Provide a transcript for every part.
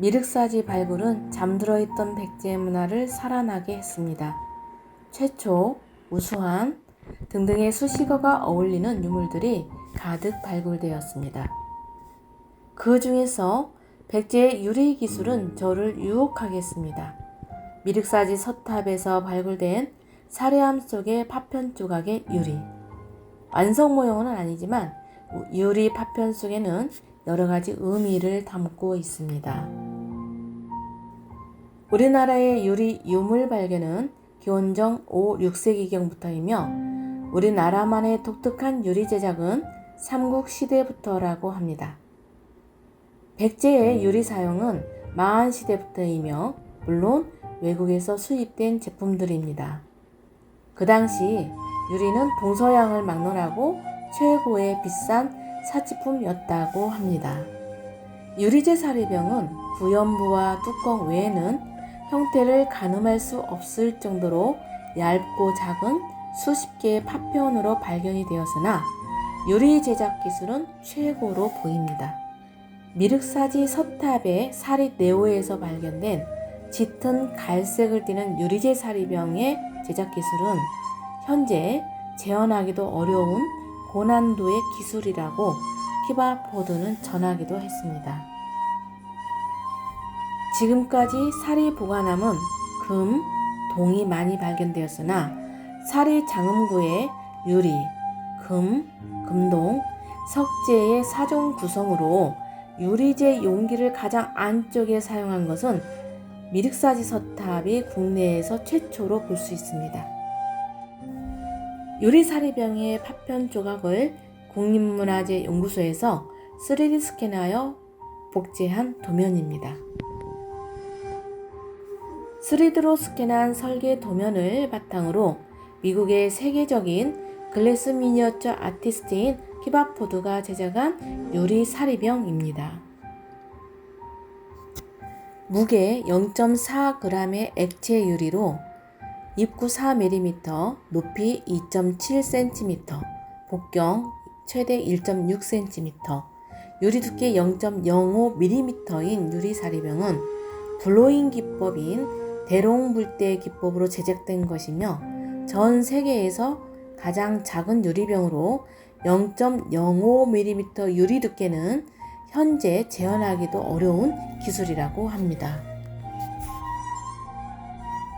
미륵사지 발굴은 잠들어 있던 백제의 문화를 살아나게 했습니다. 최초, 우수한 등등의 수식어가 어울리는 유물들이 가득 발굴되었습니다. 그 중에서 백제의 유리 기술은 저를 유혹하게 했습니다. 미륵사지 서탑에서 발굴된 사례암 속의 파편 조각의 유리. 완성 모형은 아니지만 유리 파편 속에는 여러 가지 의미를 담고 있습니다. 우리나라의 유리 유물 발견은 기원전 5, 6세기경부터이며 우리나라만의 독특한 유리 제작은 삼국시대부터라고 합니다. 백제의 유리 사용은 마한시대부터이며 물론 외국에서 수입된 제품들입니다. 그 당시 유리는 동서양을 막론하고 최고의 비싼 사치품이었다고 합니다. 유리제 사리병은 부연부와 뚜껑 외에는 형태를 가늠할 수 없을 정도로 얇고 작은 수십 개의 파편으로 발견이 되었으나 유리 제작 기술은 최고로 보입니다. 미륵사지 서탑의 사리 네오에서 발견된 짙은 갈색을 띠는 유리제 사리병의 제작 기술은 현재 재현하기도 어려운 고난도의 기술이라고 키바포드는 전하기도 했습니다. 지금까지 사리 보관함은 금, 동이 많이 발견되었으나 사리 장음구의 유리, 금, 금동, 석재의 사종 구성으로 유리제 용기를 가장 안쪽에 사용한 것은 미륵사지 서탑이 국내에서 최초로 볼 수 있습니다. 유리사리병의 파편 조각을 국립문화재연구소에서 3D 스캔하여 복제한 도면입니다. 3D로 스캔한 설계 도면을 바탕으로 미국의 세계적인 글래스 미니어처 아티스트인 키바포드가 제작한 유리사리병입니다. 무게 0.4g의 액체 유리로 입구 4mm, 높이 2.7cm, 복경 최대 1.6cm, 유리 두께 0.05mm인 유리사리병은 블로잉 기법인 대롱불대 기법으로 제작된 것이며 전 세계에서 가장 작은 유리병으로 0.05mm 유리 두께는 현재 재현하기도 어려운 기술이라고 합니다.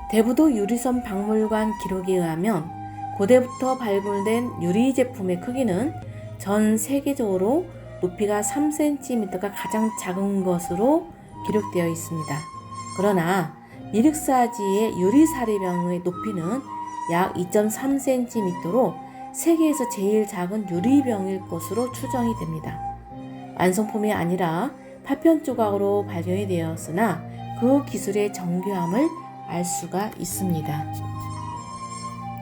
대부도 유리선 박물관 기록에 의하면 고대부터 발굴된 유리 제품의 크기는 전 세계적으로 높이가 3cm가 가장 작은 것으로 기록되어 있습니다. 그러나 미륵사지의 유리사리병의 높이는 약 2.3cm로 세계에서 제일 작은 유리병일 것으로 추정이 됩니다. 완성품이 아니라 파편 조각으로 발견이 되었으나 그 기술의 정교함을 알 수가 있습니다.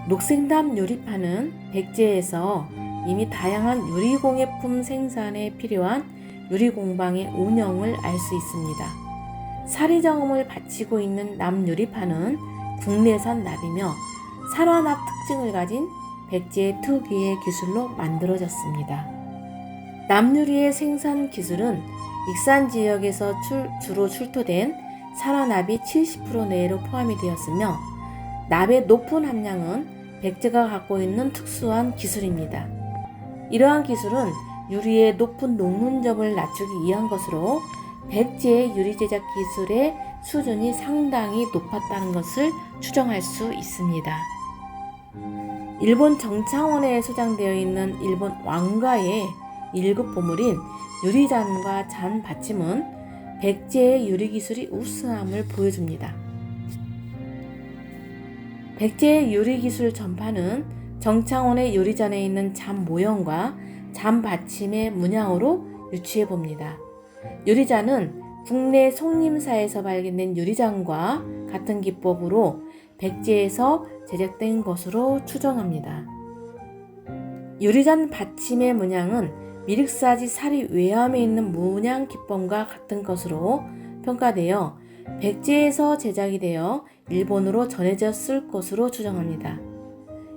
녹색담 유리판은 백제에서 이미 다양한 유리공예품 생산에 필요한 유리공방의 운영을 알 수 있습니다. 사리정음을 바치고 있는 남유리판은 국내산 납이며 산화납 특징을 가진 백제의 특유의 기술로 만들어졌습니다. 남유리의 생산 기술은 익산 지역에서 주로 출토된 산화납이 70% 내로 포함이 되었으며 납의 높은 함량은 백제가 갖고 있는 특수한 기술입니다. 이러한 기술은 유리의 높은 녹눈점을 낮추기 위한 것으로 백제의 유리 제작 기술의 수준이 상당히 높았다는 것을 추정할 수 있습니다. 일본 정창원에 소장되어 있는 일본 왕가의 1급 보물인 유리잔과 잔 받침은 백제의 유리 기술이 우수함을 보여줍니다. 백제의 유리 기술 전파는 정창원의 유리잔에 있는 잔 모형과 잔 받침의 문양으로 유추해 봅니다. 유리잔은 국내 송림사에서 발견된 유리잔과 같은 기법으로 백제에서 제작된 것으로 추정합니다. 유리잔 받침의 문양은 미륵사지 사리 외암에 있는 문양 기법과 같은 것으로 평가되어 백제에서 제작이 되어 일본으로 전해졌을 것으로 추정합니다.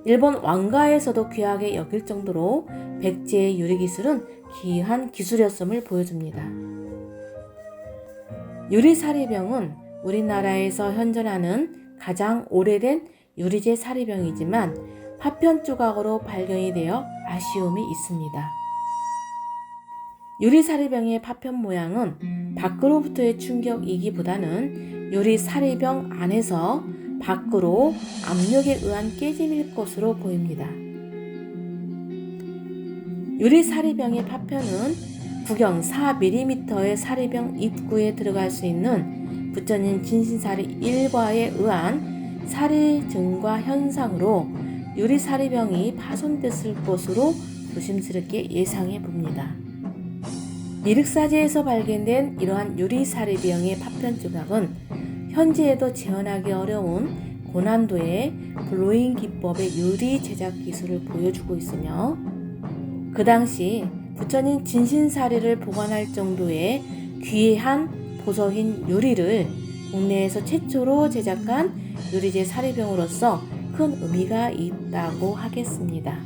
일본 왕가에서도 귀하게 여길 정도로 백제의 유리 기술은 기이한 기술이었음을 보여줍니다. 유리사리병은 우리나라에서 현존하는 가장 오래된 유리제 사리병이지만 파편 조각으로 발견이 되어 아쉬움이 있습니다. 유리사리병의 파편 모양은 밖으로부터의 충격이기보다는 유리사리병 안에서 밖으로 압력에 의한 깨짐일 것으로 보입니다. 유리사리병의 파편은 구경 4mm의 사리병 입구에 들어갈 수 있는 부처님 진신사리 일과에 의한 사리 증과 현상으로 유리사리병이 파손됐을 것으로 조심스럽게 예상해 봅니다. 미륵사지에서 발견된 이러한 유리사리병의 파편 조각은 현재에도 재현하기 어려운 고난도의 블로잉 기법의 유리 제작 기술을 보여주고 있으며 그 당시 부처님 진신사리를 보관할 정도의 귀한 보석인 유리를 국내에서 최초로 제작한 유리제 사리병으로서 큰 의미가 있다고 하겠습니다.